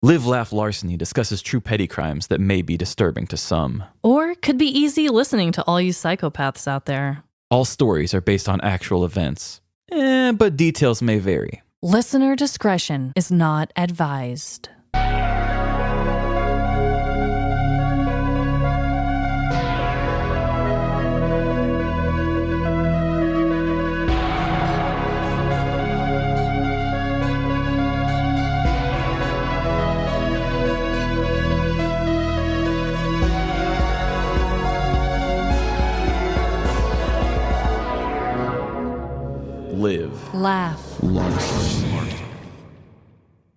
Live, Laugh, Larceny discusses true petty crimes that may be disturbing to some. Or could be easy listening to all you psychopaths out there. All stories are based on actual events, but details may vary. Listener discretion is not advised. Live, Laugh. Larceny.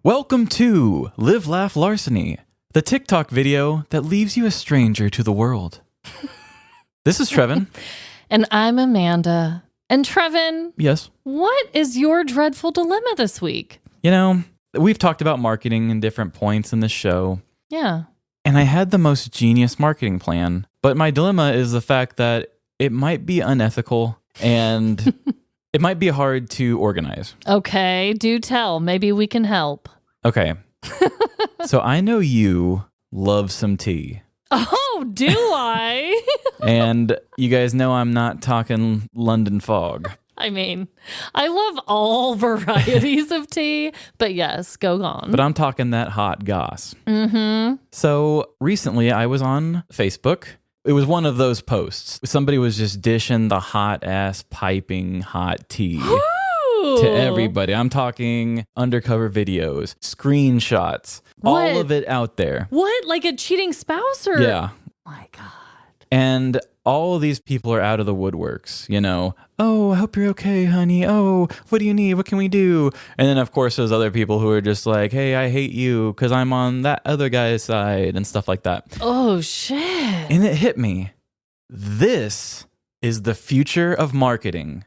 Welcome to Live, Laugh, Larceny, the TikTok video that leaves you a stranger to the world. This is Trevin. And I'm Amanda. And Trevin, Yes. what is your dreadful dilemma this week? You know, we've talked about marketing in different points in this show, Yeah. and I had the most genius marketing plan, but my dilemma is the fact that it might be unethical and it might be hard to organize. Okay, do tell. Maybe we can help. Okay. So I know you love some tea. Oh, do I? And you guys know I'm not talking London fog. I mean, I love all varieties of tea, but yes, go on. But I'm talking that hot goss. Mm-hmm. So recently I was on Facebook. It was one of those posts. Somebody was just dishing the hot ass piping hot tea to everybody. I'm talking undercover videos, screenshots, all of it out there. What? Like a cheating spouse or? Yeah. My God. And all of these people are out of the woodworks, you know. Oh, I hope you're okay, honey. Oh, what do you need? What can we do? And then, of course, there's other people who are just like, hey, I hate you because I'm on that other guy's side and stuff like that. Oh, shit. And it hit me. This is the future of marketing.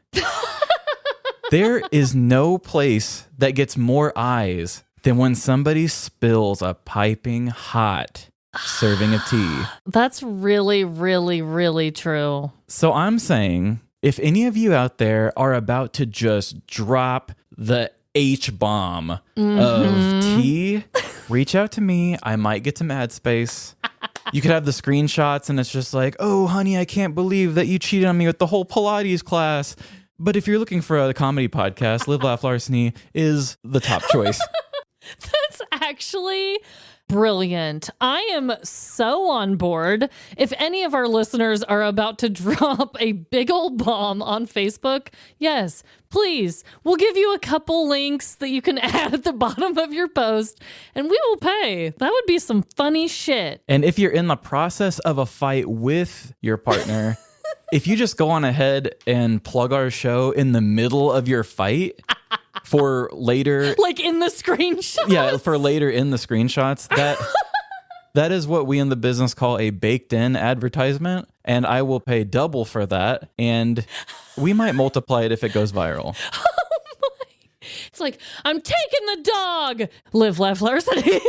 There is no place that gets more eyes than when somebody spills a piping hot serving of tea. That's really, really, really true. So I'm saying, if any of you out there are about to just drop the H-bomb of tea, reach out to me. I might get some ad space. You could have the screenshots and it's just like, oh, honey, I can't believe that you cheated on me with the whole Pilates class. But if you're looking for a comedy podcast, Live, Laugh, Larceny is the top choice. That's actually brilliant. I am so on board. If any of our listeners are about to drop a big old bomb on Facebook, yes, please, we'll give you a couple links that you can add at the bottom of your post and we will pay. That would be some funny shit. And if you're in the process of a fight with your partner, if you just go on ahead and plug our show in the middle of your fight for later, like in the screenshot. Yeah, for later in the screenshots, that is what we in the business call a baked in advertisement, and I will pay double for that, and we might multiply it if it goes viral. It's like, I'm taking the dog. Live, laugh, Larceny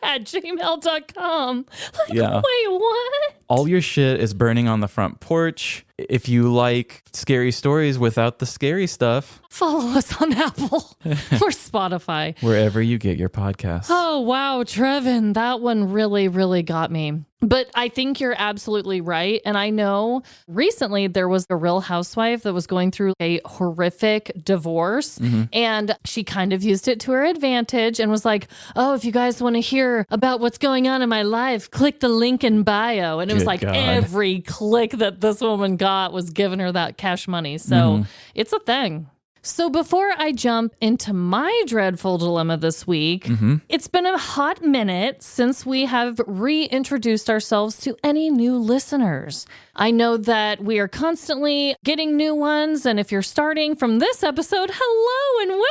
at gmail.com. Like, Yeah. Wait, what? All your shit is burning on the front porch. If you like scary stories without the scary stuff, Follow us on Apple or Spotify. Wherever you get your podcasts. Oh, wow, Trevin, that one really, really got me. But I think you're absolutely right. And I know recently there was a Real Housewife that was going through a horrific divorce. And she kind of used it to her advantage and was like, oh, if you guys want to hear about what's going on in my life, click the link in bio. And it was Good like God. every click that this woman got was giving her that cash money. So it's a thing. So before I jump into my dreadful dilemma this week, it's been a hot minute since we have reintroduced ourselves to any new listeners. I know that we are constantly getting new ones, and if you're starting from this episode, hello and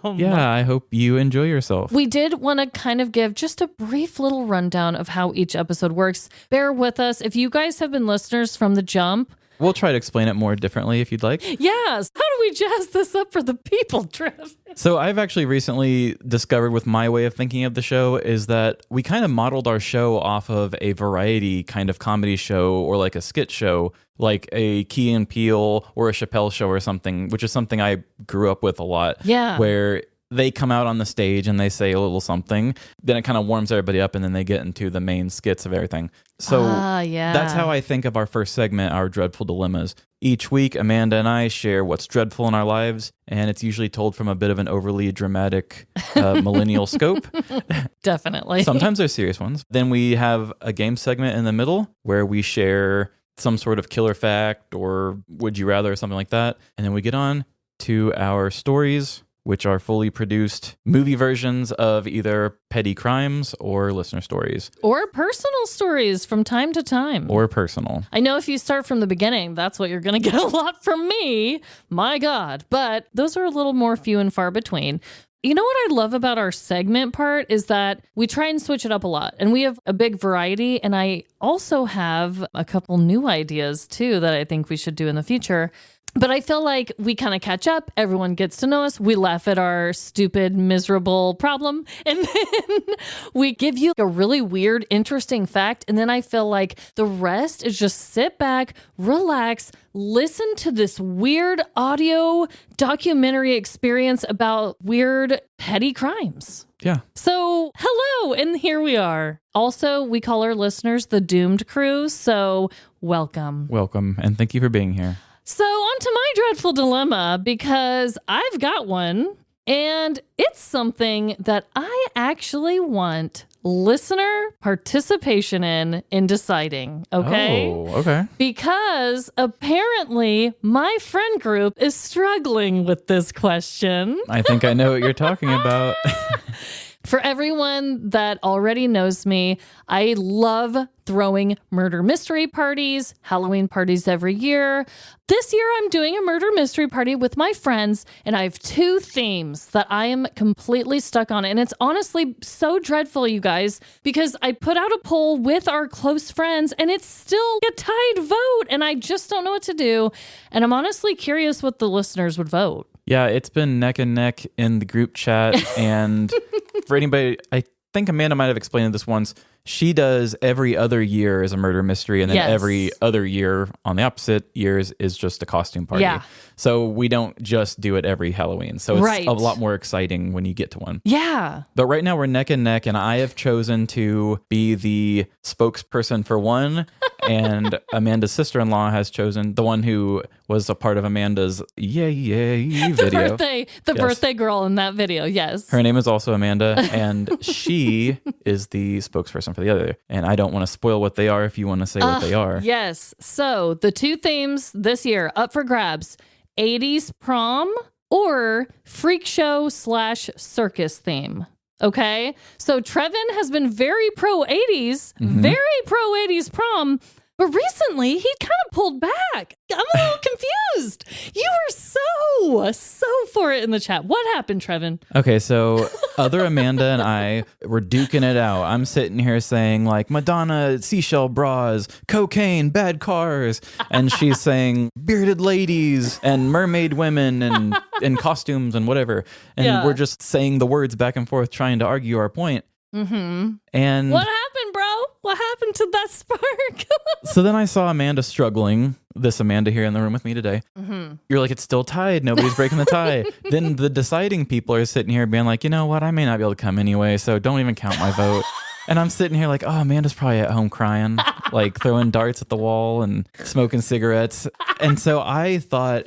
welcome. Yeah, I hope you enjoy yourself. We did want to kind of give just a brief little rundown of how each episode works. Bear with us. If you guys have been listeners from the jump, We'll try to explain it more differently if you'd like. yes. How do we jazz this up for the people, Trev? So I've actually recently discovered with my way of thinking of the show is that we kind of modeled our show off of a variety kind of comedy show or like a skit show, like a Key and Peele or a Chappelle show or something, which is something I grew up with a lot. Yeah. Where they come out on the stage and they say a little something. Then it kind of warms everybody up, and then they get into the main skits of everything. So that's how I think of our first segment, our Dreadful Dilemmas. Each week, Amanda and I share what's dreadful in our lives, and it's usually told from a bit of an overly dramatic millennial scope. Definitely. Sometimes they're serious ones. Then we have a game segment in the middle where we share some sort of killer fact or would you rather or something like that. And then we get on to our stories, which are fully produced movie versions of either petty crimes or listener stories. Or personal stories from time to time. Or personal. I know if you start from the beginning, that's what you're going to get a lot from me. My God. But those are a little more few and far between. You know what I love about our segment part is that we try and switch it up a lot. And we have a big variety. And I also have a couple new ideas, too, that I think we should do in the future. But I feel like we kind of catch up. Everyone gets to know us. We laugh at our stupid, miserable problem. And then we give you a really weird, interesting fact. And then I feel like the rest is just sit back, relax, listen to this weird audio documentary experience about weird, petty crimes. Yeah. So, hello, and here we are. Also, we call our listeners the Doomed Crew. So, welcome. Welcome, and thank you for being here. So on to my dreadful dilemma, because I've got one, and it's something that I actually want listener participation in deciding, okay? Oh, okay. Because apparently my friend group is struggling with this question. I think I know what you're talking about. For everyone that already knows me, I love throwing murder mystery parties, Halloween parties every year. This year, I'm doing a murder mystery party with my friends, and I have two themes that I am completely stuck on. And it's honestly so dreadful, you guys, because I put out a poll with our close friends, and it's still a tied vote, and I just don't know what to do. And I'm honestly curious what the listeners would vote. Yeah, it's been neck and neck in the group chat. And for anybody, I think Amanda might have explained this once. She does every other year as a murder mystery, and then every other year on the opposite years is just a costume party. Yeah. So we don't just do it every Halloween. So it's a lot more exciting when you get to one. Yeah. But right now we're neck and neck, and I have chosen to be the spokesperson for one, and Amanda's sister-in-law has chosen the one who was a part of Amanda's yay video. the birthday girl in that video, yes. Her name is also Amanda, and she is the spokesperson for the other. And I don't want to spoil what they are if you want to say what they are. Yes. So the two themes this year up for grabs: 80s prom or freak show / circus theme. Okay. So Trevin has been very pro 80s, very pro 80s prom. But recently, he kind of pulled back. I'm a little confused. You were so for it in the chat. What happened, Trevin? Okay, so other Amanda and I were duking it out. I'm sitting here saying, like, Madonna, seashell bras, cocaine, bad cars. And she's saying bearded ladies and mermaid women and costumes and whatever. And we're just saying the words back and forth, trying to argue our point. Mm-hmm. And what happened, bro? What happened to that spark? So then I saw Amanda struggling. This Amanda here in the room with me today. Mm-hmm. You're like, it's still tied. Nobody's breaking the tie. Then the deciding people are sitting here being like, you know what? I may not be able to come anyway, so don't even count my vote. And I'm sitting here like, oh, Amanda's probably at home crying, like throwing darts at the wall and smoking cigarettes. And so I thought,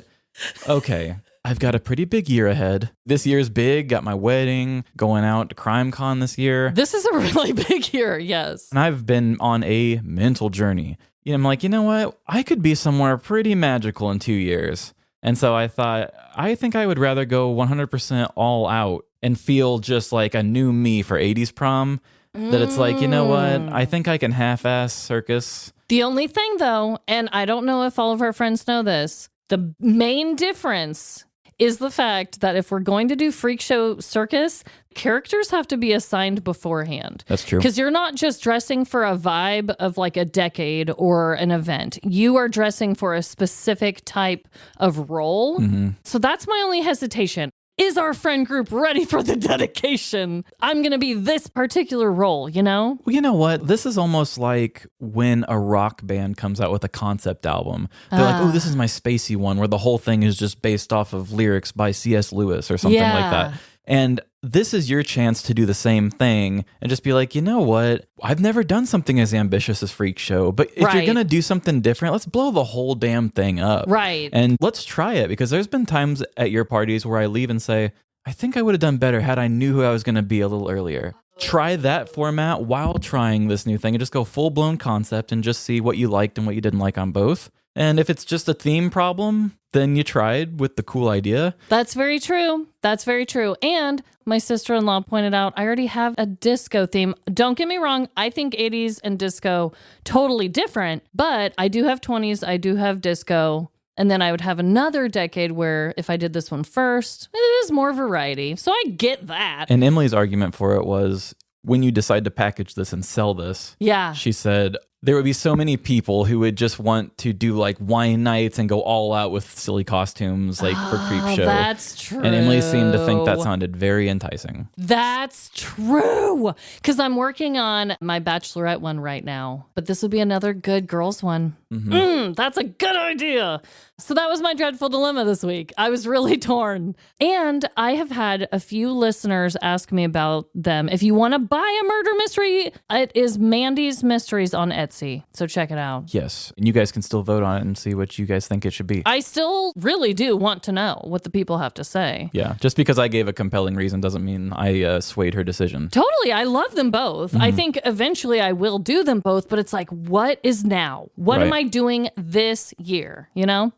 okay, I've got a pretty big year ahead. This year's big. Got my wedding, going out to Crime Con this year. This is a really big year, yes. And I've been on a mental journey. You know, I'm like, you know what? I could be somewhere pretty magical in 2 years. And so I thought, I think I would rather go 100% all out and feel just like a new me for 80s prom. That it's like, you know what? I think I can half-ass circus. The only thing, though, and I don't know if all of our friends know this, the main difference is the fact that if we're going to do freak show circus, characters have to be assigned beforehand. That's true. Because you're not just dressing for a vibe of like a decade or an event. You are dressing for a specific type of role. Mm-hmm. So that's my only hesitation. Is our friend group ready for the dedication? I'm going to be this particular role, you know? Well, you know what? This is almost like when a rock band comes out with a concept album. They're like, oh, this is my spacey one where the whole thing is just based off of lyrics by C.S. Lewis or something like that. And this is your chance to do the same thing and just be like, you know what? I've never done something as ambitious as Freak Show, but if you're going to do something different, let's blow the whole damn thing up. Right. And let's try it, because there's been times at your parties where I leave and say, I think I would have done better had I knew who I was going to be a little earlier. Try that format while trying this new thing and just go full-blown concept and just see what you liked and what you didn't like on both. And if it's just a theme problem, then you tried with the cool idea. That's very true. That's very true. And my sister-in-law pointed out, I already have a disco theme. Don't get me wrong. I think 80s and disco totally different, but I do have 20s. I do have disco. And then I would have another decade where if I did this one first, it is more variety. So I get that. And Emily's argument for it was, when you decide to package this and sell this, she said, there would be so many people who would just want to do like wine nights and go all out with silly costumes like for Creep Show. That's true. And Emily seemed to think that sounded very enticing. That's true. Because I'm working on my Bachelorette one right now, but this would be another good girls one. That's a good idea. So that was my dreadful dilemma this week. I was really torn. And I have had a few listeners ask me about them. If you want to buy a murder mystery, it is Mandy's Mysteries on Etsy. So check it out. Yes. And you guys can still vote on it and see what you guys think it should be. I still really do want to know what the people have to say. Yeah. Just because I gave a compelling reason doesn't mean I swayed her decision. Totally. I love them both. I think eventually I will do them both, but it's like, what is now? What am I doing this year? You know?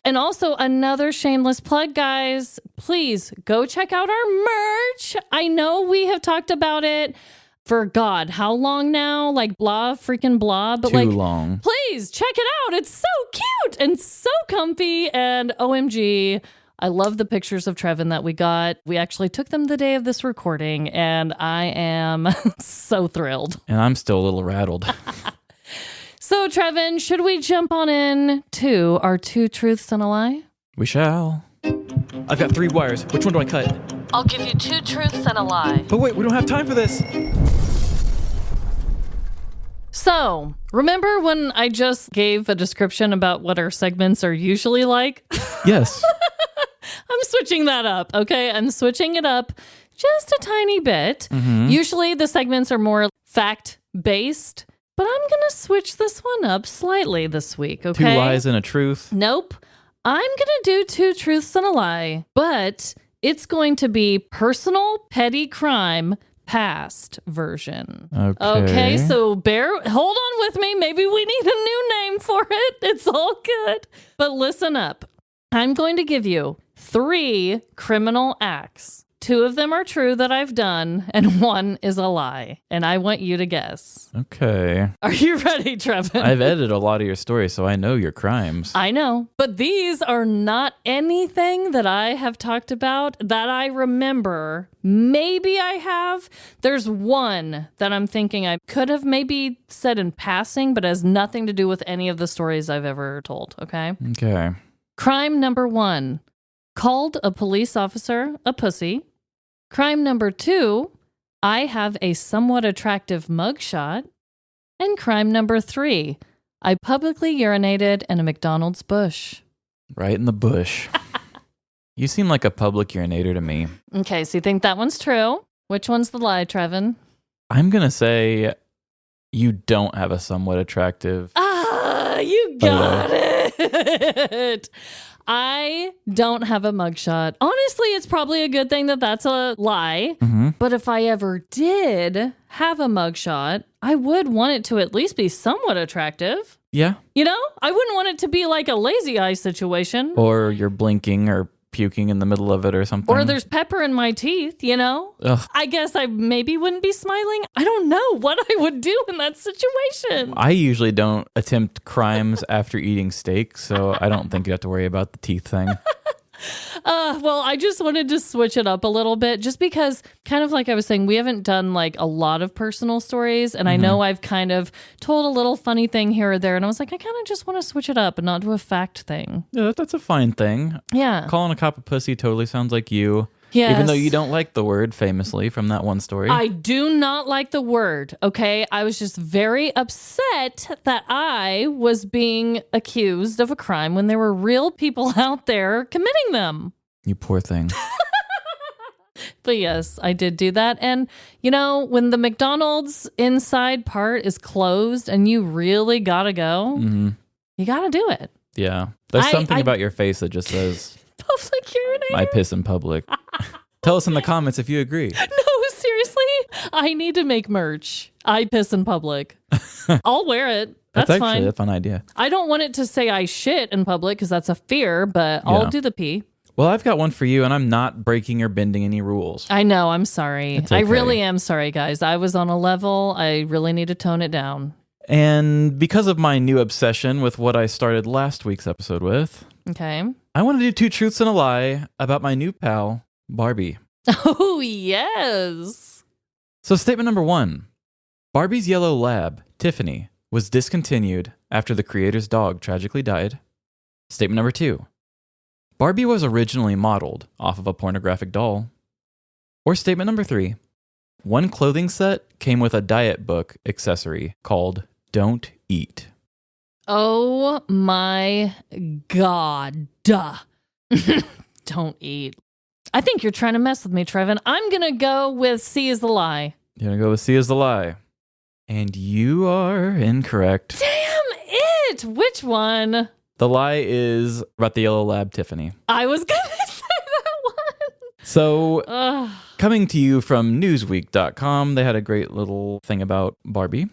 And also another shameless plug, guys, please go check out our merch. I know we have talked about it for God, how long now? Like blah, freaking blah. But Too long. Please check it out. It's so cute and so comfy. And OMG, I love the pictures of Trevin that we got. We actually took them the day of this recording, and I am so thrilled. And I'm still a little rattled. So, Trevin, should we jump on in to our 2 truths and a lie? We shall. I've got 3 wires. Which one do I cut? I'll give you 2 truths and a lie. But wait, we don't have time for this. So, remember when I just gave a description about what our segments are usually like? Yes. I'm switching that up, okay? I'm switching it up just a tiny bit. Usually the segments are more fact-based, but I'm going to switch this one up slightly this week, okay? 2 lies and a truth. Nope. I'm going to do 2 truths and a lie, but it's going to be personal petty crime past version. Okay, so hold on with me. Maybe we need a new name for it. It's all good. But listen up. I'm going to give you 3 criminal acts. 2 of them are true that I've done, and 1 is a lie. And I want you to guess. Okay. Are you ready, Trevin? I've edited a lot of your stories, so I know your crimes. I know, but these are not anything that I have talked about that I remember. Maybe I have. There's one that I'm thinking I could have maybe said in passing, but has nothing to do with any of the stories I've ever told, okay? Okay. Crime number 1, called a police officer a pussy. Crime number 2, I have a somewhat attractive mugshot. And crime number 3, I publicly urinated in a McDonald's bush. Right in the bush. You seem like a public urinator to me. Okay, so you think that one's true? Which one's the lie, Trevin? I'm going to say you don't have a somewhat attractive... You got it. I don't have a mugshot. Honestly, it's probably a good thing that that's a lie. But if I ever did have a mugshot, I would want it to at least be somewhat attractive. Yeah. You know, I wouldn't want it to be like a lazy eye situation. Or you're blinking or puking in the middle of it or something. Or there's pepper in my teeth, you know? Ugh. I guess I maybe wouldn't be smiling. I don't know what I would do in that situation. I usually don't attempt crimes after eating steak, so I don't think you have to worry about the teeth thing. Well, I just wanted to switch it up a little bit just because, kind of like I was saying, we haven't done like a lot of personal stories. And I know I've kind of told a little funny thing here or there. And I was like, I kind of just want to switch it up and not do a fact thing. Yeah, that's a fine thing. Yeah. Calling a cop a pussy totally sounds like you. Yes. Even though you don't like the word, famously, from that one story. I do not like the word, okay? I was just very upset that I was being accused of a crime when there were real people out there committing them. You poor thing. But yes, I did do that. And, when the McDonald's inside part is closed and you really gotta go, you gotta do it. Yeah. There's something about your face that just says, public urinator. I piss in public. Tell us in the comments if you agree. No, seriously. I need to make merch. I piss in public. I'll wear it. That's actually fine. a fun idea. I don't want it to say I shit in public because that's a fear, but I'll do the pee. Well, I've got one for you, and I'm not breaking or bending any rules. I know. I'm sorry. It's okay. I really am sorry, guys. I was on a level. I really need to tone it down. And because of my new obsession with what I started last week's episode with, okay, I want to do 2 truths and a lie about my new pal, Barbie. Oh, yes. So statement number 1, Barbie's yellow lab, Tiffany, was discontinued after the creator's dog tragically died. Statement number 2, Barbie was originally modeled off of a pornographic doll. Or statement number 3, one clothing set came with a diet book accessory called Don't Eat. Oh my God. Don't eat. I think you're trying to mess with me, Trevin. I'm going to go with C is the lie. You're going to go with C is the lie. And you are incorrect. Damn it! Which one? The lie is about the yellow lab, Tiffany. I was going to say that one. So, coming to you from Newsweek.com, they had a great little thing about Barbie.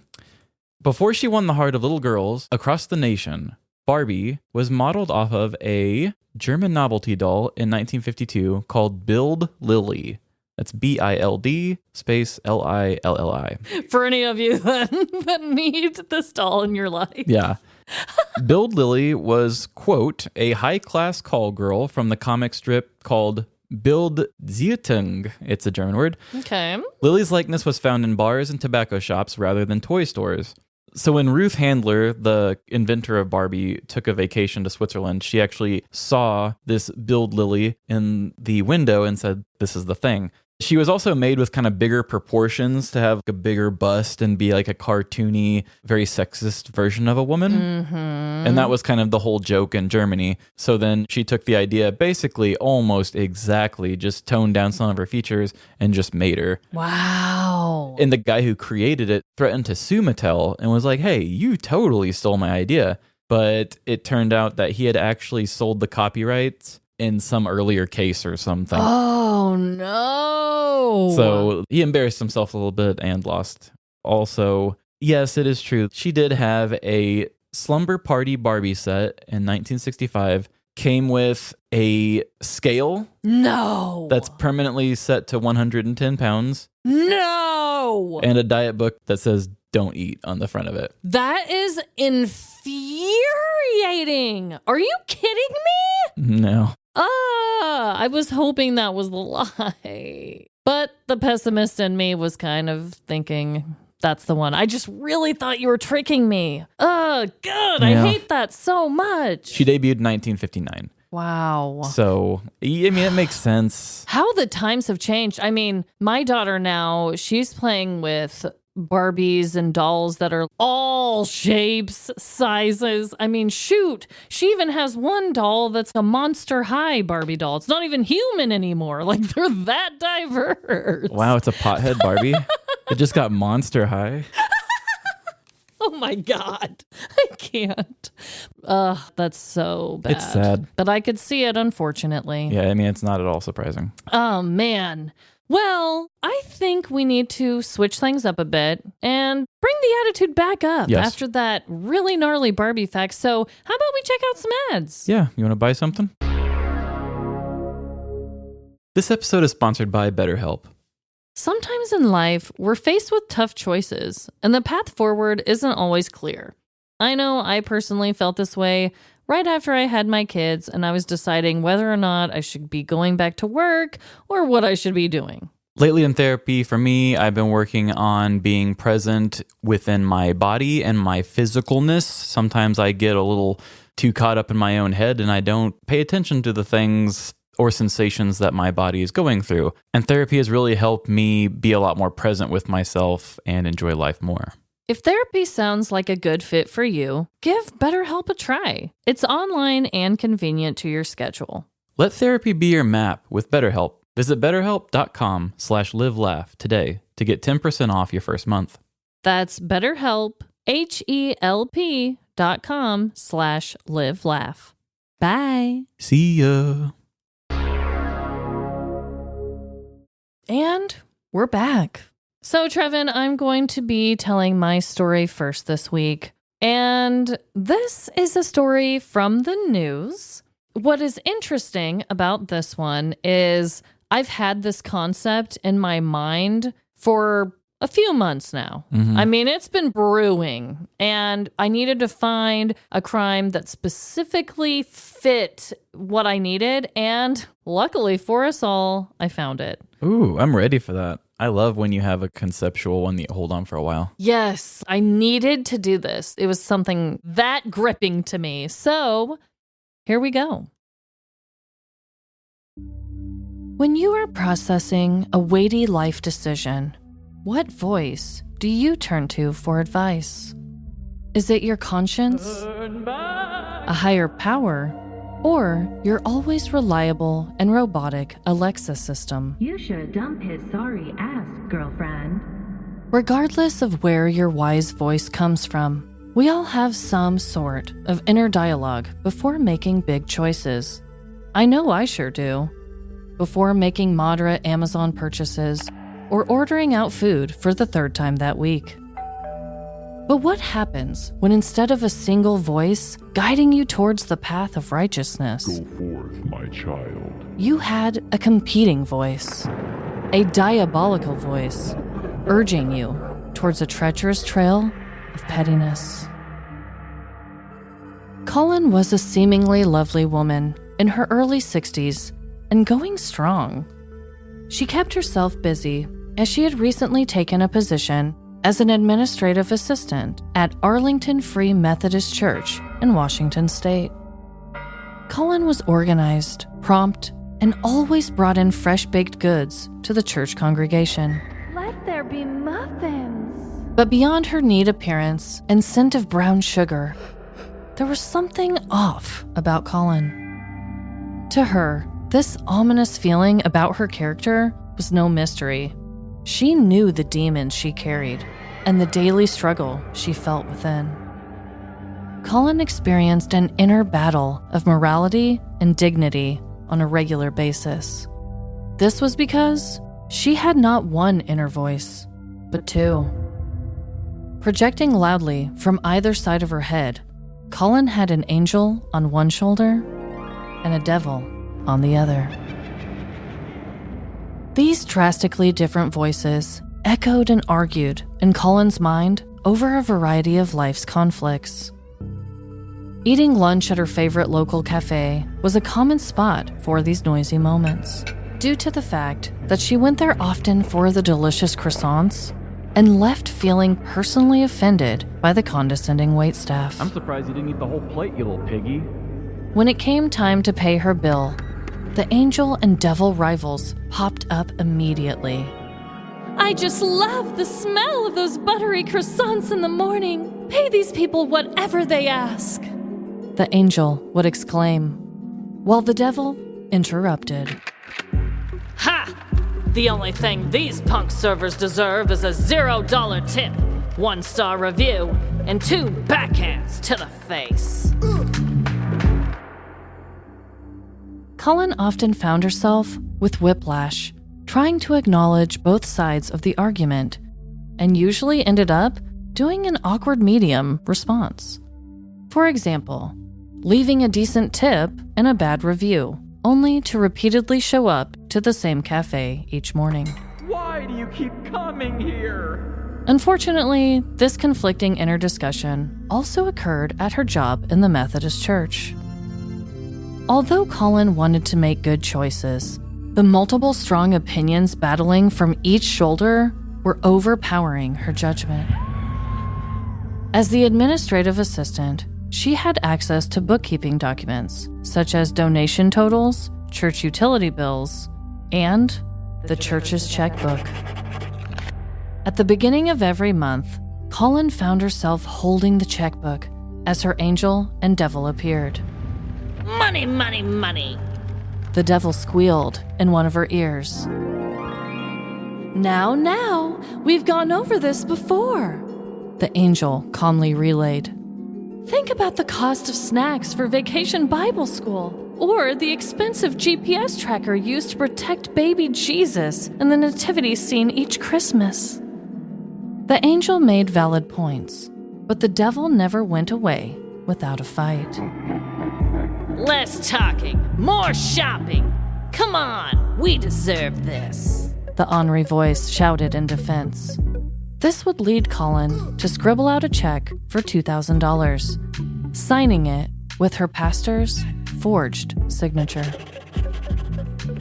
Before she won the heart of little girls across the nation, Barbie was modeled off of a German novelty doll in 1952 called Build Lily. That's BILD space LILLI. For any of you that need this doll in your life. Yeah. Build Lily was, quote, a high-class call girl from the comic strip called Bild Zeitung. It's a German word. Okay. Lily's likeness was found in bars and tobacco shops rather than toy stores. So when Ruth Handler, the inventor of Barbie, took a vacation to Switzerland, she actually saw this Build Lily in the window and said, this is the thing. She was also made with kind of bigger proportions to have a bigger bust and be like a cartoony, very sexist version of a woman. Mm-hmm. And that was kind of the whole joke in Germany. So then she took the idea, basically almost exactly, just toned down some of her features and just made her. Wow. And the guy who created it threatened to sue Mattel and was like, hey, you totally stole my idea. But it turned out that he had actually sold the copyrights in some earlier case or something. Oh, no. So he embarrassed himself a little bit and lost. Also, yes, it is true. She did have a Slumber Party Barbie set in 1965. Came with a scale. No. That's permanently set to 110 pounds. No. And a diet book that says don't eat on the front of it. That is infuriating. Are you kidding me? No. I was hoping that was the lie. But the pessimist in me was kind of thinking that's the one. I just really thought you were tricking me. Oh, God. Yeah. I hate that so much. She debuted in 1959. Wow. So, I mean, it makes sense. How the times have changed. I mean, my daughter now, she's playing with Barbies and dolls that are all shapes, sizes. I mean, shoot. She even has one doll that's a Monster High Barbie doll. It's not even human anymore. Like, they're that diverse. Wow, it's a pothead Barbie. It just got Monster High. Oh my God. I can't. That's so bad. It's sad. But I could see it, unfortunately. Yeah, I mean, it's not at all surprising. Oh, man. Well, I think we need to switch things up a bit and bring the attitude back up after that really gnarly Barbie fact. So how about we check out some ads? Yeah, you want to buy something? This episode is sponsored by BetterHelp. Sometimes in life, we're faced with tough choices, and the path forward isn't always clear. I know I personally felt this way right after I had my kids, and I was deciding whether or not I should be going back to work or what I should be doing. Lately in therapy, for me, I've been working on being present within my body and my physicalness. Sometimes I get a little too caught up in my own head, and I don't pay attention to the things or sensations that my body is going through. And therapy has really helped me be a lot more present with myself and enjoy life more. If therapy sounds like a good fit for you, give BetterHelp a try. It's online and convenient to your schedule. Let therapy be your map with BetterHelp. Visit betterhelp.com/livelaugh today to get 10% off your first month. That's BetterHelp, HELP.com/livelaugh. Bye. See ya. And we're back. So, Trevin, I'm going to be telling my story first this week. And this is a story from the news. What is interesting about this one is I've had this concept in my mind for a few months now. I mean, it's been brewing, and I needed to find a crime that specifically fit what I needed. And luckily for us all, I found it. Ooh, I'm ready for that. I love when you have a conceptual one that you hold on for a while. Yes, I needed to do this. It was something that gripping to me. So here we go. When you are processing a weighty life decision, what voice do you turn to for advice? Is it your conscience, a higher power, or your always reliable and robotic Alexa system? You should dump his sorry ass, girlfriend. Regardless of where your wise voice comes from, we all have some sort of inner dialogue before making big choices. I know I sure do. Before making moderate Amazon purchases or ordering out food for the third time that week. But what happens when instead of a single voice guiding you towards the path of righteousness, go forth, my child, you had a competing voice, a diabolical voice, urging you towards a treacherous trail of pettiness? Colin was a seemingly lovely woman in her early 60s and going strong. She kept herself busy as she had recently taken a position as an administrative assistant at Arlington Free Methodist Church in Washington State. Colin was organized, prompt, and always brought in fresh-baked goods to the church congregation. Let there be muffins. But beyond her neat appearance and scent of brown sugar, there was something off about Colin. To her, this ominous feeling about her character was no mystery. She knew the demons she carried and the daily struggle she felt within. Colin experienced an inner battle of morality and dignity on a regular basis. This was because she had not one inner voice, but two. Projecting loudly from either side of her head, Colin had an angel on one shoulder and a devil on the other. These drastically different voices echoed and argued in Colin's mind over a variety of life's conflicts. Eating lunch at her favorite local cafe was a common spot for these noisy moments, due to the fact that she went there often for the delicious croissants and left feeling personally offended by the condescending waitstaff. I'm surprised you didn't eat the whole plate, you little piggy. When it came time to pay her bill, the angel and devil rivals popped up immediately. I just love the smell of those buttery croissants in the morning. Pay these people whatever they ask, the angel would exclaim, while the devil interrupted. Ha! The only thing these punk servers deserve is a $0 tip, 1-star review, and 2 backhands to the face. Colin often found herself with whiplash, trying to acknowledge both sides of the argument, and usually ended up doing an awkward medium response. For example, leaving a decent tip and a bad review, only to repeatedly show up to the same cafe each morning. Why do you keep coming here? Unfortunately, this conflicting inner discussion also occurred at her job in the Methodist Church. Although Colin wanted to make good choices, the multiple strong opinions battling from each shoulder were overpowering her judgment. As the administrative assistant, she had access to bookkeeping documents, such as donation totals, church utility bills, and the church's checkbook. At the beginning of every month, Colin found herself holding the checkbook as her angel and devil appeared. Money, money, money. the devil squealed in one of her ears. Now, we've gone over this before, the angel calmly relayed. Think about the cost of snacks for vacation Bible school, or the expensive GPS tracker used to protect baby Jesus in the nativity scene each Christmas. The angel made valid points, but the devil never went away without a fight. Less talking, more shopping. Come on, we deserve this, the ornery voice shouted in defense. This would lead Colin to scribble out a check for $2,000, signing it with her pastor's forged signature.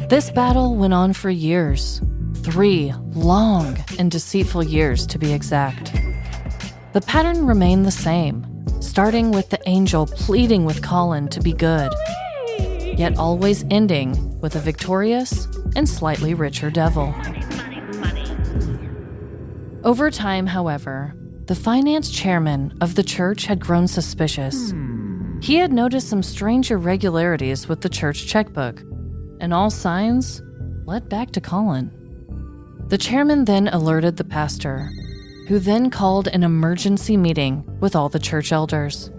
This battle went on for years, 3 long and deceitful years to be exact. The pattern remained the same, starting with the angel pleading with Colin to be good, yet always ending with a victorious and slightly richer devil. Over time, however, the finance chairman of the church had grown suspicious. He had noticed some strange irregularities with the church checkbook, and all signs led back to Colin. The chairman then alerted the pastor, who then called an emergency meeting with all the church elders.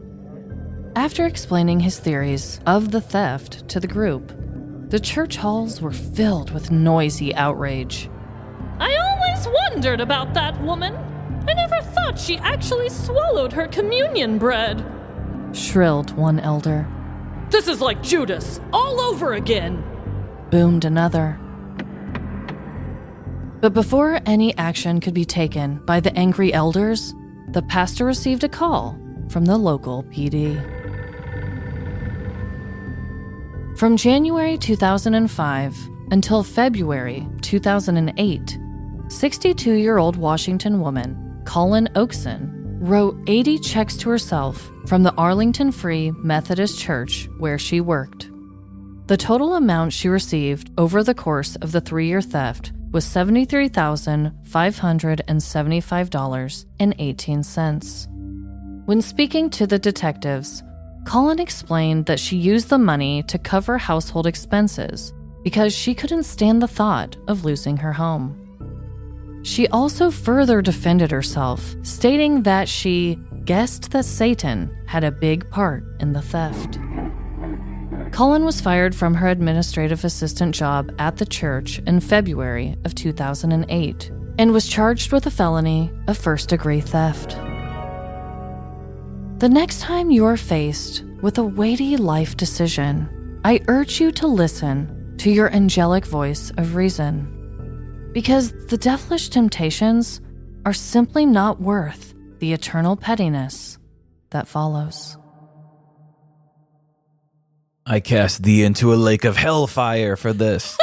After explaining his theories of the theft to the group, the church halls were filled with noisy outrage. I always wondered about that woman. I never thought she actually swallowed her communion bread, shrilled one elder. This is like Judas, all over again, boomed another. But before any action could be taken by the angry elders, the pastor received a call from the local PD. From January 2005 until February 2008, 62-year-old Washington woman Colin Oakson wrote 80 checks to herself from the Arlington Free Methodist Church where she worked. The total amount she received over the course of the 3-year theft was $73,575.18. When speaking to the detectives, Colin explained that she used the money to cover household expenses because she couldn't stand the thought of losing her home. She also further defended herself, stating that she guessed that Satan had a big part in the theft. Colin was fired from her administrative assistant job at the church in February of 2008 and was charged with a felony of first-degree theft. The next time you're faced with a weighty life decision, I urge you to listen to your angelic voice of reason, because the devilish temptations are simply not worth the eternal pettiness that follows. I cast thee into a lake of hellfire for this.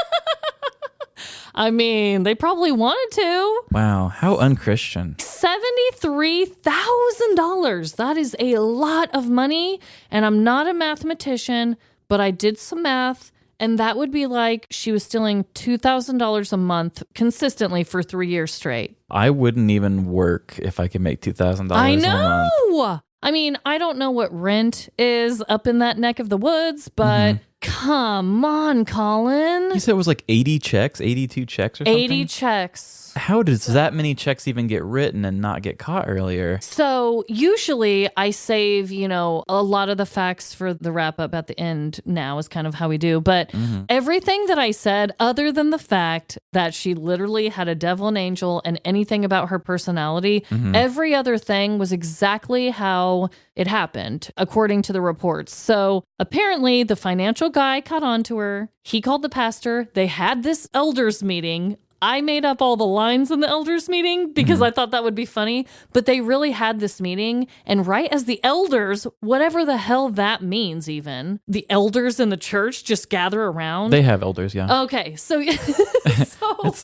I mean, they probably wanted to. Wow, how unchristian. $73,000. That is a lot of money. And I'm not a mathematician, but I did some math. And that would be like she was stealing $2,000 a month consistently for 3 years straight. I wouldn't even work if I could make $2,000 a month. I know. I mean, I don't know what rent is up in that neck of the woods, but come on, Colin. You said it was like 80 checks, 82 checks or something? 80 checks. How does that many checks even get written and not get caught earlier? So usually I save, a lot of the facts for the wrap up at the end now is kind of how we do. But everything that I said, other than the fact that she literally had a devil and angel and anything about her personality, every other thing was exactly how it happened, according to the reports. So apparently the financial guy caught on to her. He called the pastor. They had this elders meeting. I made up all the lines in the elders meeting because I thought that would be funny, but they really had this meeting. And right as the elders, whatever the hell that means even, the elders in the church just gather around. They have elders, yeah. Okay, so it's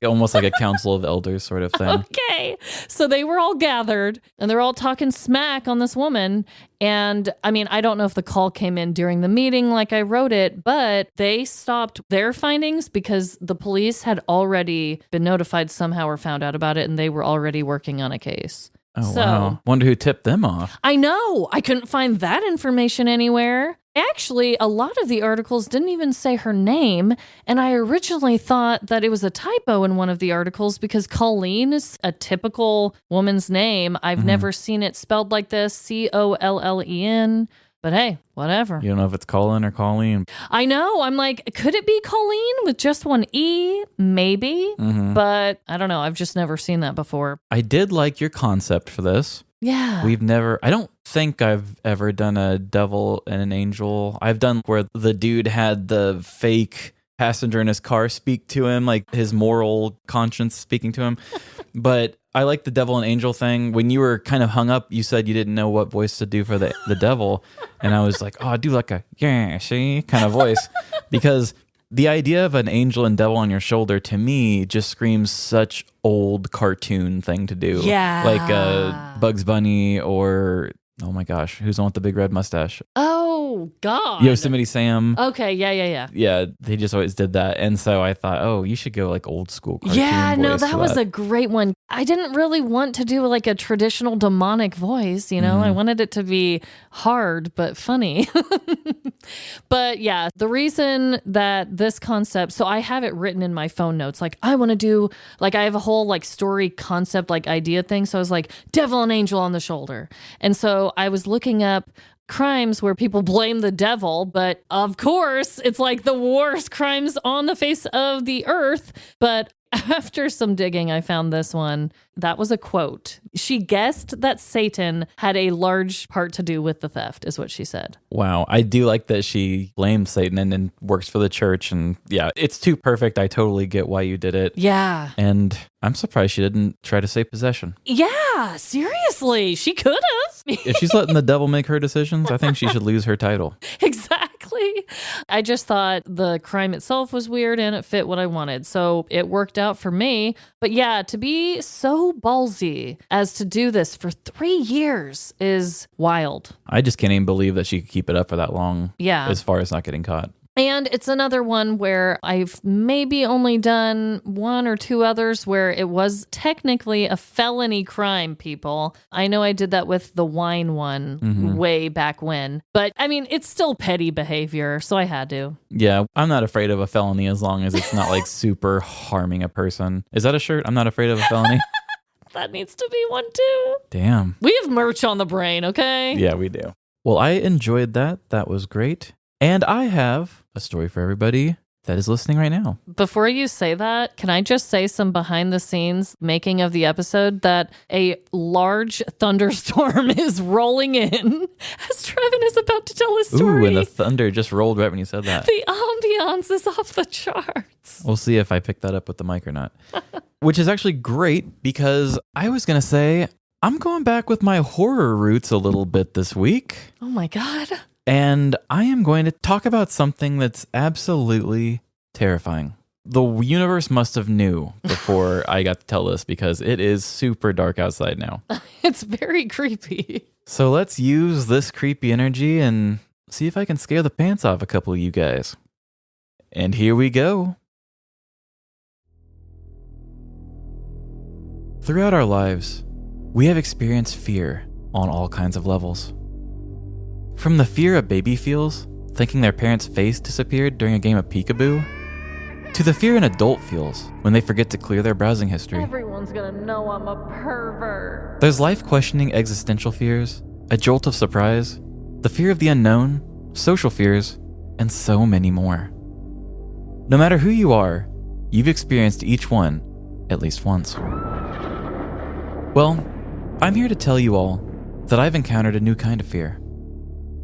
almost like a council of elders sort of thing. Okay, so they were all gathered and they're all talking smack on this woman. And I mean, I don't know if the call came in during the meeting like I wrote it, but they stopped their findings because the police had already been notified somehow or found out about it, and they were already working on a case. Oh, wow. Wonder who tipped them off. I know. I couldn't find that information anywhere. Actually, a lot of the articles didn't even say her name, and I originally thought that it was a typo in one of the articles because Colleen is a typical woman's name. I've never seen it spelled like this, Collen. But hey, whatever. You don't know if it's Colin or Colleen. I know. I'm like, could it be Colleen with just one E? Maybe. But I don't know. I've just never seen that before. I did like your concept for this. Yeah. I don't think I've ever done a devil and an angel. I've done where the dude had the fake passenger in his car speak to him, like his moral conscience speaking to him. But I like the devil and angel thing. When you were kind of hung up, you said you didn't know what voice to do for the devil. And I was like, oh, do like a, yeah, see, kind of voice. Because the idea of an angel and devil on your shoulder, to me, just screams such old cartoon thing to do. Yeah. Like Bugs Bunny or, oh my gosh, who's the one with the big red mustache? Oh, God. Yosemite Sam. Okay, yeah. Yeah, they just always did that. And so I thought, oh, you should go like old school cartoon Yeah, no, voice that for was a great one. I didn't really want to do like a traditional demonic voice, you know? I wanted it to be hard but funny. But yeah, the reason that this concept, so I have it written in my phone notes, like I want to do, like I have a whole like story concept, like idea thing. So I was like, devil and angel on the shoulder. And so I was looking up crimes where people blame the devil, but of course it's like the worst crimes on the face of the earth. But after some digging, I found this one. That was a quote. She guessed that Satan had a large part to do with the theft, is what she said. Wow. I do like that she blames Satan and then works for the church. And yeah, it's too perfect. I totally get why you did it. Yeah. And I'm surprised she didn't try to say possession. Yeah, seriously. She could have. If she's letting the devil make her decisions, I think she should lose her title. Exactly. I just thought the crime itself was weird and it fit what I wanted. So it worked out for me. But yeah, to be so ballsy as to do this for 3 years is wild. I just can't even believe that she could keep it up for that long. Yeah. As far as not getting caught. And it's another one where I've maybe only done 1 or 2 others where it was technically a felony crime, people. I know I did that with the wine one way back when. But I mean, it's still petty behavior, so I had to. Yeah, I'm not afraid of a felony as long as it's not like super harming a person. Is that a shirt? I'm not afraid of a felony. That needs to be one too. Damn. We have merch on the brain, okay? Yeah, we do. Well, I enjoyed that. That was great. And I have a story for everybody that is listening right now. Before you say that, can I just say some behind the scenes making of the episode that a large thunderstorm is rolling in as Trevin is about to tell his story. Ooh, and the thunder just rolled right when you said that. The ambiance is off the charts. We'll see if I pick that up with the mic or not. Which is actually great because I was going to say, I'm going back with my horror roots a little bit this week. Oh my God. And I am going to talk about something that's absolutely terrifying. The universe must have knew before I got to tell this because it is super dark outside now. It's very creepy. So let's use this creepy energy and see if I can scare the pants off a couple of you guys. And here we go. Throughout our lives, we have experienced fear on all kinds of levels. From the fear a baby feels, thinking their parent's face disappeared during a game of peekaboo, to the fear an adult feels when they forget to clear their browsing history. Everyone's gonna know I'm a pervert. There's life-questioning existential fears, a jolt of surprise, the fear of the unknown, social fears, and so many more. No matter who you are, you've experienced each one at least once. Well, I'm here to tell you all that I've encountered a new kind of fear.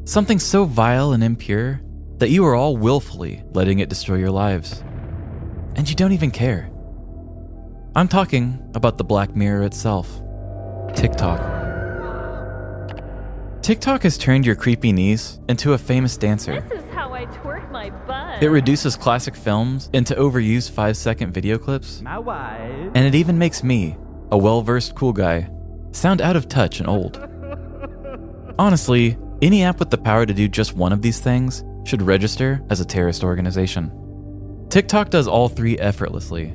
Something so vile and impure that you are all willfully letting it destroy your lives. And you don't even care. I'm talking about the Black Mirror itself, TikTok. TikTok has turned your creepy niece into a famous dancer. This is how I twerk my butt. It reduces classic films into overused 5-second video clips. My wife. And it even makes me, a well-versed cool guy, sound out of touch and old. Honestly, any app with the power to do just one of these things should register as a terrorist organization. TikTok does all 3 effortlessly.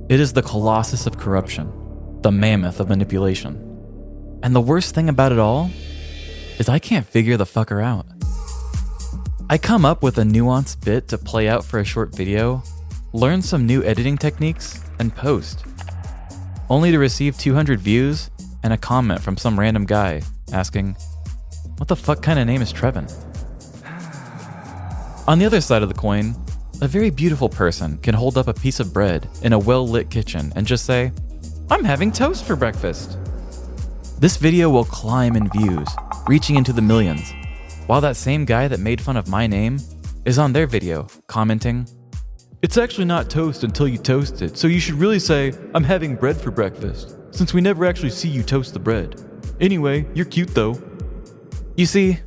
It is the colossus of corruption, the mammoth of manipulation. And the worst thing about it all is I can't figure the fucker out. I come up with a nuanced bit to play out for a short video, learn some new editing techniques, and post. Only to receive 200 views and a comment from some random guy asking, "What the fuck kind of name is Trevin?" On the other side of the coin, a very beautiful person can hold up a piece of bread in a well-lit kitchen and just say, "I'm having toast for breakfast." This video will climb in views, reaching into the millions, while that same guy that made fun of my name is on their video commenting, "It's actually not toast until you toast it, so you should really say, 'I'm having bread for breakfast,' since we never actually see you toast the bread. Anyway, you're cute though." You see,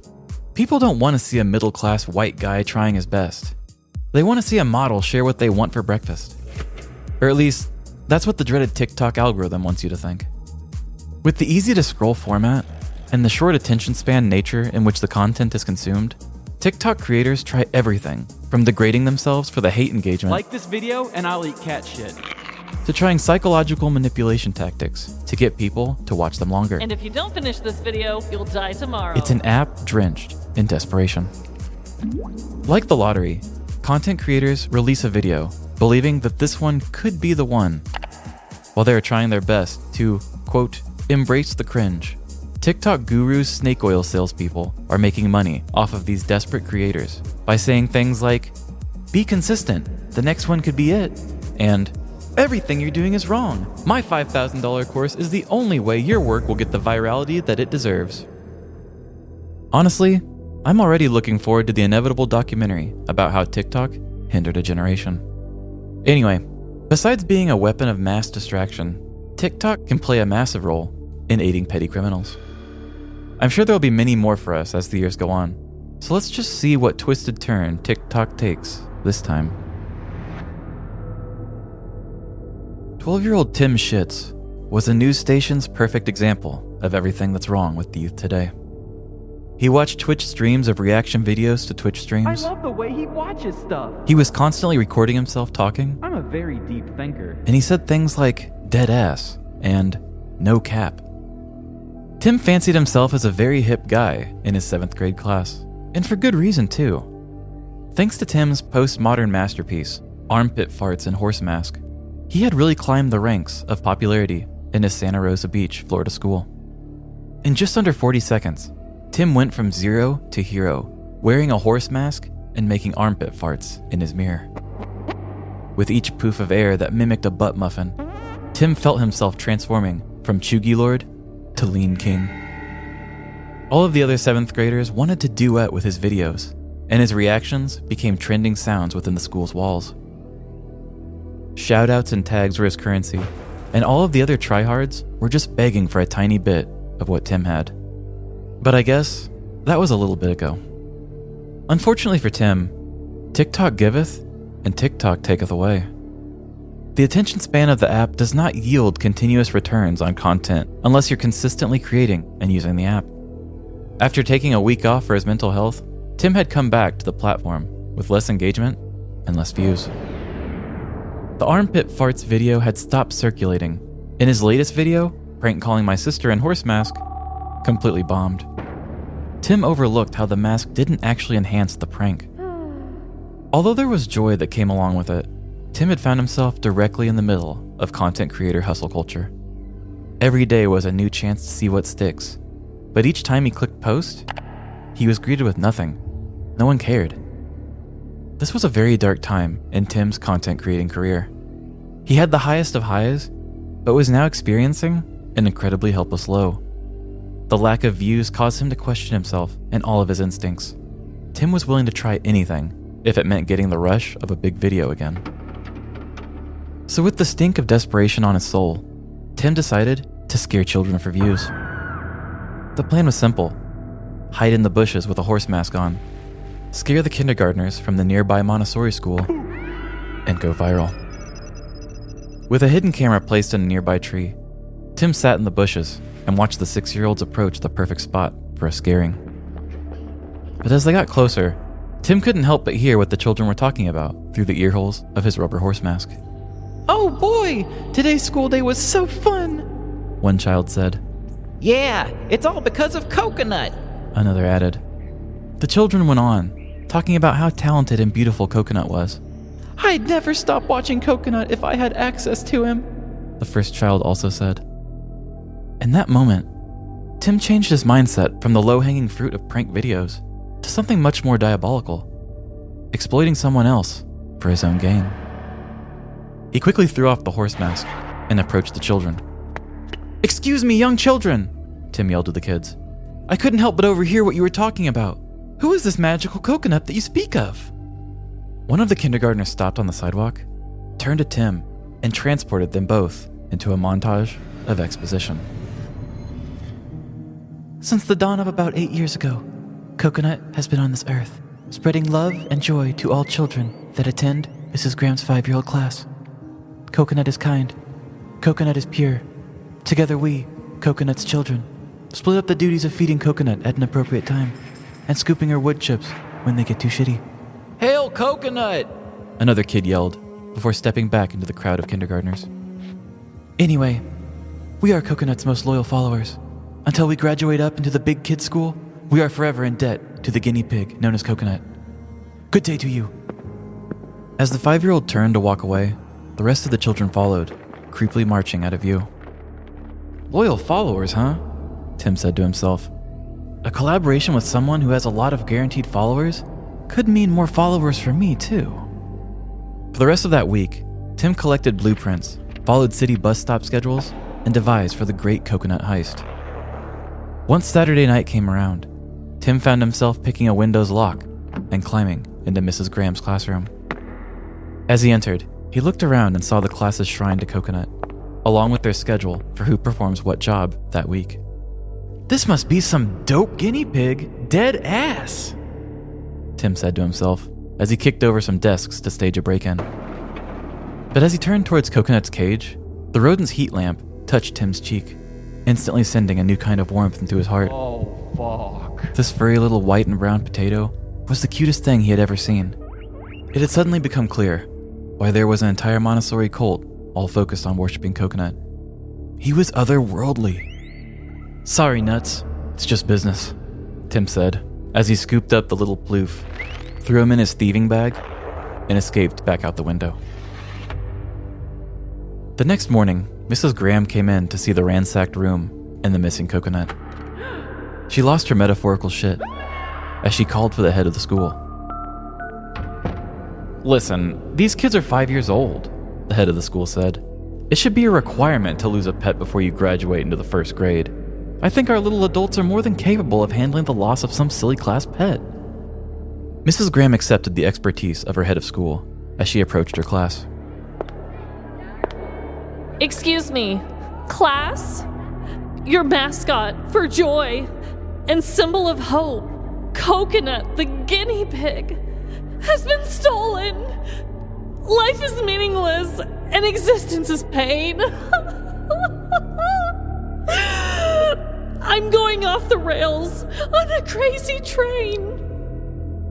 people don't want to see a middle-class white guy trying his best. They want to see a model share what they want for breakfast. Or at least, that's what the dreaded TikTok algorithm wants you to think. With the easy-to-scroll format and the short attention span nature in which the content is consumed, TikTok creators try everything from degrading themselves for the hate engagement, Like this video and I'll eat cat shit. to trying psychological manipulation tactics to get people to watch them longer. And if you don't finish this video, you'll die tomorrow. It's an app drenched in desperation. Like the lottery, content creators release a video believing that this one could be the one, while they are trying their best to, quote, embrace the cringe. TikTok gurus, snake oil salespeople are making money off of these desperate creators by saying things like, "Be consistent, the next one could be it," and "Everything you're doing is wrong. My $5,000 course is the only way your work will get the virality that it deserves." Honestly, I'm already looking forward to the inevitable documentary about how TikTok hindered a generation. Anyway, besides being a weapon of mass distraction, TikTok can play a massive role in aiding petty criminals. I'm sure there'll be many more for us as the years go on, so let's just see what twisted turn TikTok takes this time. 12-year-old Tim Shits was the news station's perfect example of everything that's wrong with the youth today. He watched Twitch streams of reaction videos to Twitch I streams. love the way he watches stuff. He was constantly recording himself talking, I'm a very deep thinker. and he said things like "dead ass" and "no cap." Tim fancied himself as a very hip guy in his 7th grade class, and for good reason too. Thanks to Tim's postmodern masterpiece, Armpit Farts and Horse Mask, he had really climbed the ranks of popularity in his Santa Rosa Beach, Florida school. In just under 40 seconds, Tim went from zero to hero, wearing a horse mask and making armpit farts in his mirror. With each poof of air that mimicked a butt muffin, Tim felt himself transforming from Chuggy Lord to Lean King. All of the other 7th graders wanted to duet with his videos, and his reactions became trending sounds within the school's walls. Shoutouts and tags were his currency, and all of the other tryhards were just begging for a tiny bit of what Tim had. But I guess that was a little bit ago. Unfortunately for Tim, TikTok giveth and TikTok taketh away. The attention span of the app does not yield continuous returns on content unless you're consistently creating and using the app. After taking a week off for his mental health, Tim had come back to the platform with less engagement and less views. The Armpit Farts video had stopped circulating, and his latest video, prank calling my sister in horse mask, completely bombed. Tim overlooked how the mask didn't actually enhance the prank. Although there was joy that came along with it, Tim had found himself directly in the middle of content creator hustle culture. Every day was a new chance to see what sticks, but each time he clicked post, he was greeted with nothing. No one cared. This was a very dark time in Tim's content creating career. He had the highest of highs, but was now experiencing an incredibly helpless low. The lack of views caused him to question himself and all of his instincts. Tim was willing to try anything if it meant getting the rush of a big video again. So with the stink of desperation on his soul, Tim decided to scare children for views. The plan was simple: hide in the bushes with a horse mask on, scare the kindergartners from the nearby Montessori school, and go viral. With a hidden camera placed in a nearby tree, Tim sat in the bushes and watched the 6-year-olds approach the perfect spot for a scaring. But as they got closer, Tim couldn't help but hear what the children were talking about through the ear holes of his rubber horse mask. Oh boy, today's school day was so fun. One child said. Yeah, it's all because of coconut. Another added. The children went on, talking about how talented and beautiful Coconut was. I'd never stop watching Coconut if I had access to him, the first child also said. In that moment, Tim changed his mindset from the low-hanging fruit of prank videos to something much more diabolical, exploiting someone else for his own gain. He quickly threw off the horse mask and approached the children. "Excuse me, young children," Tim yelled to the kids. "I couldn't help but overhear what you were talking about. Who is this magical coconut that you speak of?" One of the kindergartners stopped on the sidewalk, turned to Tim, and transported them both into a montage of exposition. "Since the dawn of about 8 years ago, Coconut has been on this earth, spreading love and joy to all children that attend Mrs. Graham's 5-year-old class. Coconut is kind. Coconut is pure. Together we, Coconut's children, split up the duties of feeding Coconut at an appropriate time and scooping her wood chips when they get too shitty." Hail Coconut! Another kid yelled before stepping back into the crowd of kindergartners. "Anyway, we are Coconut's most loyal followers. Until we graduate up into the big kid school, we are forever in debt to the guinea pig known as Coconut. Good day to you." As the 5-year-old turned to walk away, the rest of the children followed, creepily marching out of view. "Loyal followers, huh?" Tim said to himself. "A collaboration with someone who has a lot of guaranteed followers could mean more followers for me, too." For the rest of that week, Tim collected blueprints, followed city bus stop schedules, and devised for the great Coconut heist. Once Saturday night came around, Tim found himself picking a window's lock and climbing into Mrs. Graham's classroom. As he entered, he looked around and saw the class's shrine to Coconut, along with their schedule for who performs what job that week. "This must be some dope guinea pig, dead ass," Tim said to himself as he kicked over some desks to stage a break-in. But as he turned towards Coconut's cage, the rodent's heat lamp touched Tim's cheek, instantly sending a new kind of warmth into his heart. Oh, fuck. This furry little white and brown potato was the cutest thing he had ever seen. It had suddenly become clear why there was an entire Montessori cult all focused on worshiping Coconut. He was otherworldly. "Sorry, Nuts. It's just business," Tim said as he scooped up the little ploof, threw him in his thieving bag, and escaped back out the window. The next morning, Mrs. Graham came in to see the ransacked room and the missing Coconut. She lost her metaphorical shit as she called for the head of the school. "Listen, these kids are 5 years old," the head of the school said. "It should be a requirement to lose a pet before you graduate into the 1st grade. I think our little adults are more than capable of handling the loss of some silly class pet." Mrs. Graham accepted the expertise of her head of school as she approached her class. Excuse me, class? Your mascot for joy and symbol of hope, Coconut the guinea pig, has been stolen. Life is meaningless and existence is pain. I'm going off the rails on a crazy train.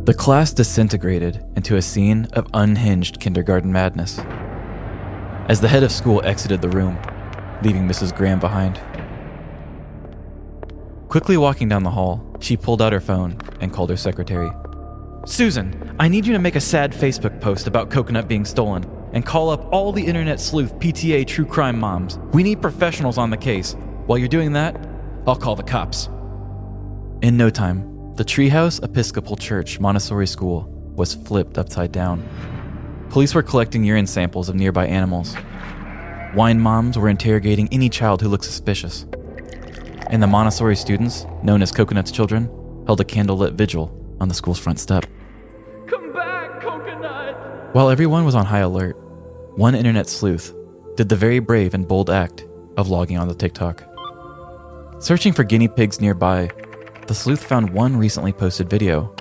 The class disintegrated into a scene of unhinged kindergarten madness as the head of school exited the room, leaving Mrs. Graham behind. Quickly walking down the hall, she pulled out her phone and called her secretary. "Susan, I need you to make a sad Facebook post about Coconut being stolen and call up all the internet sleuth PTA true crime moms. We need professionals on the case. While you're doing that, I'll call the cops." In no time, the Treehouse Episcopal Church Montessori School was flipped upside down. Police were collecting urine samples of nearby animals. Wine moms were interrogating any child who looked suspicious. And the Montessori students, known as Coconut's children, held a candlelit vigil on the school's front step. Come back, Coconut! While everyone was on high alert, one internet sleuth did the very brave and bold act of logging onto TikTok. Searching for guinea pigs nearby, the sleuth found one recently posted video.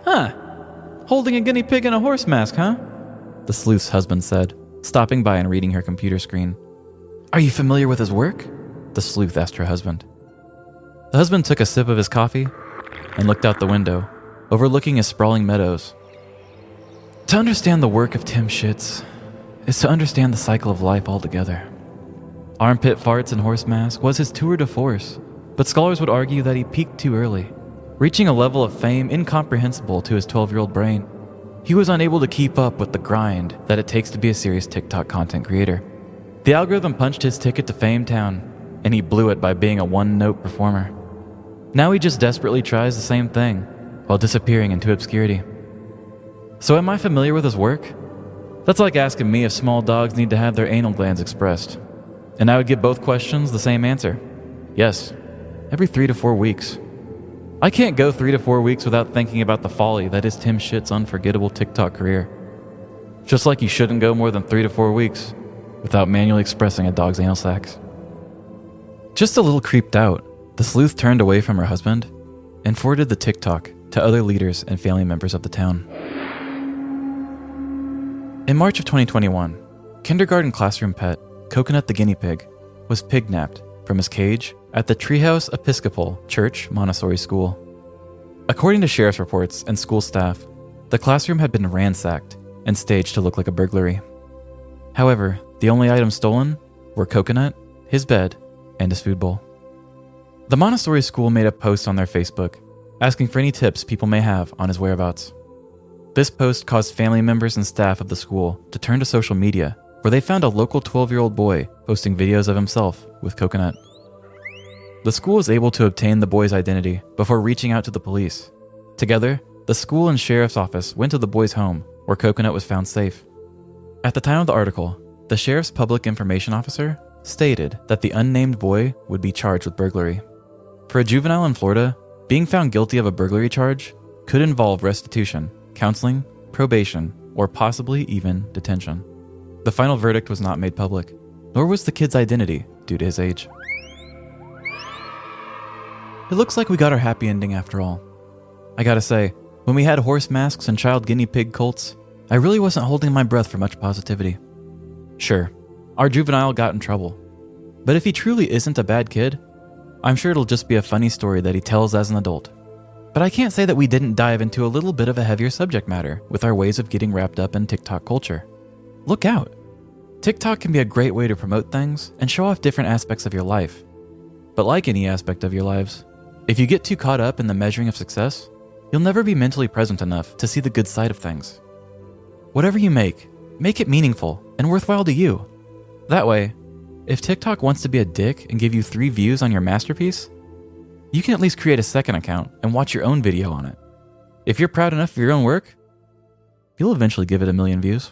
"Huh, holding a guinea pig in a horse mask, huh?" the sleuth's husband said, stopping by and reading her computer screen. "Are you familiar with his work?" the sleuth asked her husband. The husband took a sip of his coffee and looked out the window, overlooking his sprawling meadows. "To understand the work of Tim Shits is to understand the cycle of life altogether. Armpit farts and horse mask was his tour de force, but scholars would argue that he peaked too early. reaching a level of fame incomprehensible to his 12-year-old brain. He was unable to keep up with the grind that it takes to be a serious TikTok content creator. The algorithm punched his ticket to Fame Town, and he blew it by being a one-note performer. Now he just desperately tries the same thing, while disappearing into obscurity. So am I familiar with his work? That's like asking me if small dogs need to have their anal glands expressed. And I would give both questions the same answer. Yes, every 3 to 4 weeks. I can't go 3 to 4 weeks without thinking about the folly that is Tim Shit's unforgettable TikTok career. Just like you shouldn't go more than 3 to 4 weeks without manually expressing a dog's anal sacs. Just a little creeped out, the sleuth turned away from her husband and forwarded the TikTok to other leaders and family members of the town. In March of 2021, kindergarten classroom pet, Coconut the guinea pig, was pignapped from his cage at the Treehouse Episcopal Church Montessori School. According to sheriff's reports and school staff, the classroom had been ransacked and staged to look like a burglary. However, the only items stolen were Coconut, his bed, and his food bowl. The Montessori school made a post on their Facebook asking for any tips people may have on his whereabouts. This post caused family members and staff of the school to turn to social media, where they found a local 12-year-old boy posting videos of himself with Coconut. The school was able to obtain the boy's identity before reaching out to the police. Together, the school and sheriff's office went to the boy's home, where Coconut was found safe. At the time of the article, the sheriff's public information officer stated that the unnamed boy would be charged with burglary. For a juvenile in Florida, being found guilty of a burglary charge could involve restitution, counseling, probation, or possibly even detention. The final verdict was not made public, nor was the kid's identity due to his age. It looks like we got our happy ending after all. I gotta say, when we had horse masks and child guinea pig cults, I really wasn't holding my breath for much positivity. Sure, our juvenile got in trouble, but if he truly isn't a bad kid, I'm sure it'll just be a funny story that he tells as an adult. But I can't say that we didn't dive into a little bit of a heavier subject matter with our ways of getting wrapped up in TikTok culture. Look out! TikTok can be a great way to promote things and show off different aspects of your life. But like any aspect of your lives, if you get too caught up in the measuring of success, you'll never be mentally present enough to see the good side of things. Whatever you make it meaningful and worthwhile to you. That way, if TikTok wants to be a dick and give you 3 views on your masterpiece, you can at least create a second account and watch your own video on it. If you're proud enough of your own work, you'll eventually give it 1 million views.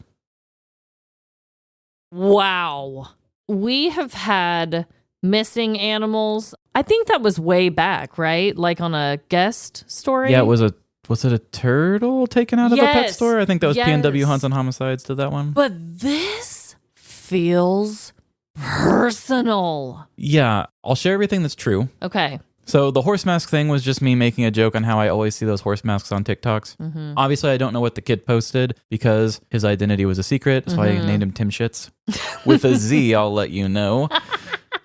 Wow. We have had missing animals. I think that was way back, right? Like on a guest story? Yeah, was it a turtle taken out of a pet Yes. store? I think that was Yes. PNW Hunts and Homicides did that one. But this feels personal. Yeah, I'll share everything that's true. Okay. So the horse mask thing was just me making a joke on how I always see those horse masks on TikToks. Mm-hmm. Obviously, I don't know what the kid posted because his identity was a secret, so I named him Tim Shits. With a Z, I'll let you know.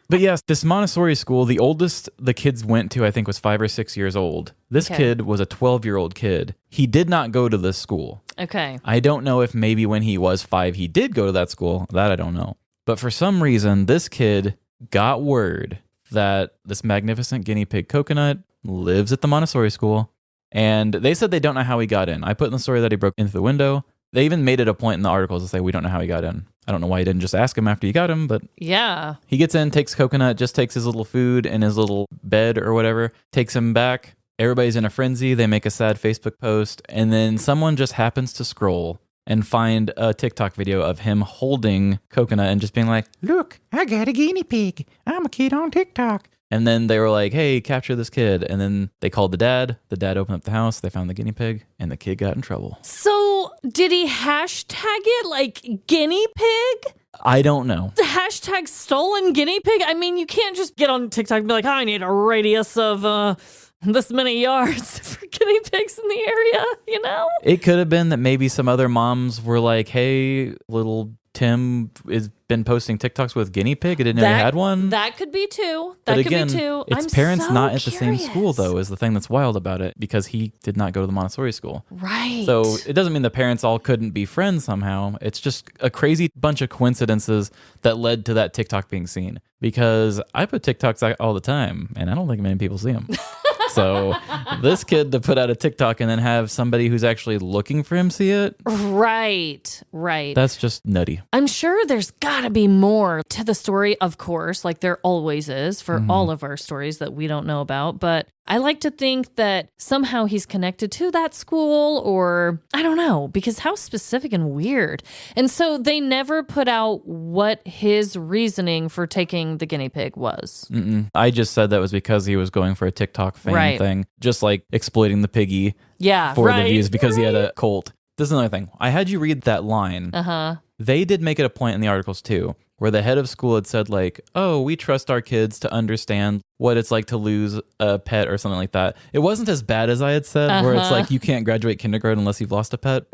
But yes, this Montessori school, the oldest the kids went to, I think, was 5 or 6 years old. This kid was a 12-year-old kid. He did not go to this school. Okay. I don't know if maybe when he was 5, he did go to that school. That I don't know. But for some reason, this kid got word that this magnificent guinea pig Coconut lives at the Montessori school. And they said they don't know how he got in. I put in the story that he broke into the window. They even made it a point in the articles to say, we don't know how he got in. I don't know why he didn't just ask him after he got him, but yeah. He gets in, takes Coconut, just takes his little food and his little bed or whatever, takes him back. Everybody's in a frenzy. They make a sad Facebook post, and then someone just happens to scroll and find a TikTok video of him holding Coconut and just being like, look, I got a guinea pig. I'm a kid on TikTok. And then they were like, hey, capture this kid. And then they called the dad. The dad opened up the house. They found the guinea pig, and the kid got in trouble. So did he hashtag it like guinea pig? I don't know. Hashtag stolen guinea pig? I mean, you can't just get on TikTok and be like, I need a radius of this many yards for guinea pigs in the area, you know? It could have been that maybe some other moms were like, hey, little Tim has been posting TikToks with guinea pig. I didn't know he had one. That could be too. That But could again, be too. it's I'm parents so not at the same curious. school, though, is the thing that's wild about it, because he did not go to the Montessori school. Right. So it doesn't mean the parents all couldn't be friends somehow. It's just a crazy bunch of coincidences that led to that TikTok being seen. Because I put TikToks out all the time, and I don't think many people see them. So this kid to put out a TikTok and then have somebody who's actually looking for him see it, Right. that's just nutty. I'm sure there's got to be more to the story, of course, like there always is for all of our stories that we don't know about. But I like to think that somehow he's connected to that school, or I don't know, because how specific and weird. And so they never put out what his reasoning for taking the guinea pig was. I just said that was because he was going for a TikTok fame thing, just like exploiting the piggy for the views because he had a cult. This is another thing. I had you read that line. They did make it a point in the articles too, where the head of school had said like, oh, we trust our kids to understand what it's like to lose a pet or something like that. It wasn't as bad as I had said, where it's like you can't graduate kindergarten unless you've lost a pet.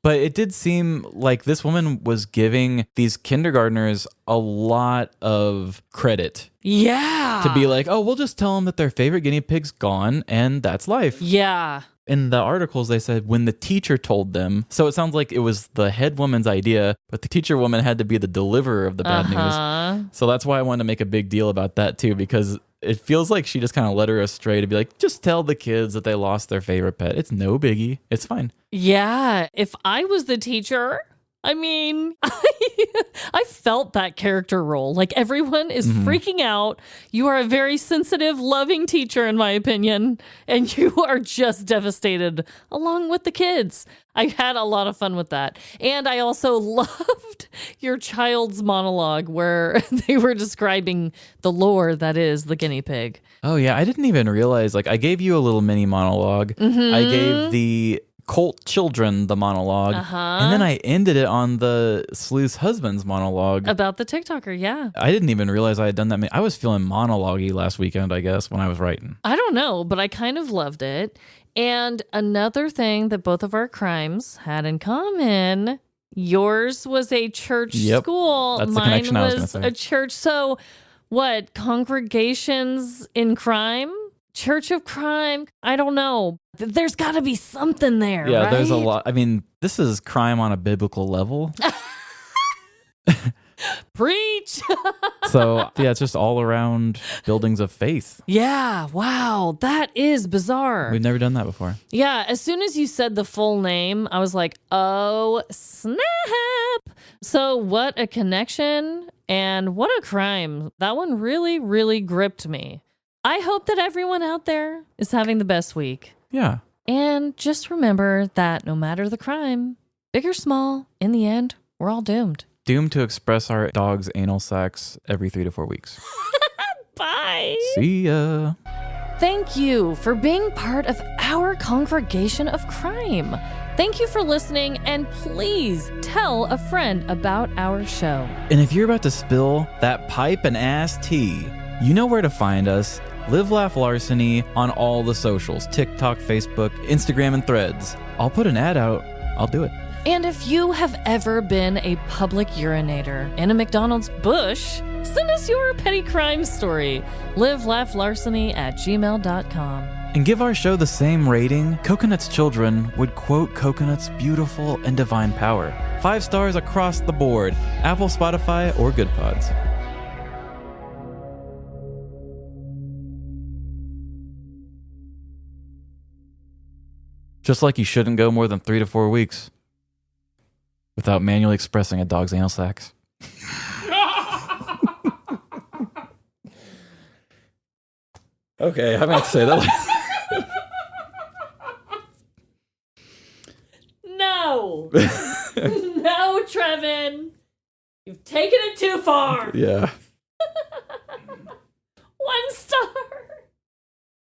But it did seem like this woman was giving these kindergartners a lot of credit. Yeah. To be like, oh, we'll just tell them that their favorite guinea pig's gone and that's life. Yeah. In the articles, they said when the teacher told them, so it sounds like it was the head woman's idea, but the teacher woman had to be the deliverer of the bad news. So that's why I wanted to make a big deal about that too, because it feels like she just kind of led her astray to be like, just tell the kids that they lost their favorite pet. It's no biggie. It's fine. Yeah. If I was the teacher, I mean, I felt that character role. Like everyone is freaking out. You are a very sensitive, loving teacher, in my opinion, and you are just devastated along with the kids. I had a lot of fun with that. And I also loved your child's monologue where they were describing the lore that is the guinea pig. Oh, yeah. I didn't even realize, like, I gave you a little mini monologue. I gave the cult children the monologue, and then I ended it on the sleuth's husband's monologue about the TikToker. Yeah, I didn't even realize I had done that. I was feeling monologue-y last weekend, I guess, when I was writing. I don't know, but I kind of loved it. And another thing that both of our crimes had in common, yours was a church school. That's the Mine connection I was was going to say. a church. So what, congregations in crime? Church of crime? I don't know. There's got to be something there, Yeah, right? there's a lot. I mean, this is crime on a biblical level. Preach! So, yeah, it's just all around buildings of faith. Yeah, wow. That is bizarre. We've never done that before. Yeah, as soon as you said the full name, I was like, oh, snap. So what a connection and what a crime. That one really, really gripped me. I hope that everyone out there is having the best week. Yeah. And just remember that no matter the crime, big or small, in the end, we're all doomed. Doomed to express our dog's anal sex every 3 to 4 weeks. Bye. See ya. Thank you for being part of our congregation of crime. Thank you for listening, and please tell a friend about our show. And if you're about to spill that pipe and ass tea, you know where to find us. Live Laugh Larceny on all the socials, TikTok, Facebook, Instagram, and Threads. I'll put an ad out. I'll do it. And if you have ever been a public urinator in a McDonald's bush, send us your petty crime story. livelaughlarceny@gmail.com. And give our show the same rating Coconut's children would quote Coconut's beautiful and divine power. 5 stars across the board. Apple, Spotify, or Good Pods. Just like you shouldn't go more than 3 to 4 weeks without manually expressing a dog's anal sacs. Okay, I'm going to have to say that. No. No, Trevin. You've taken it too far. Yeah.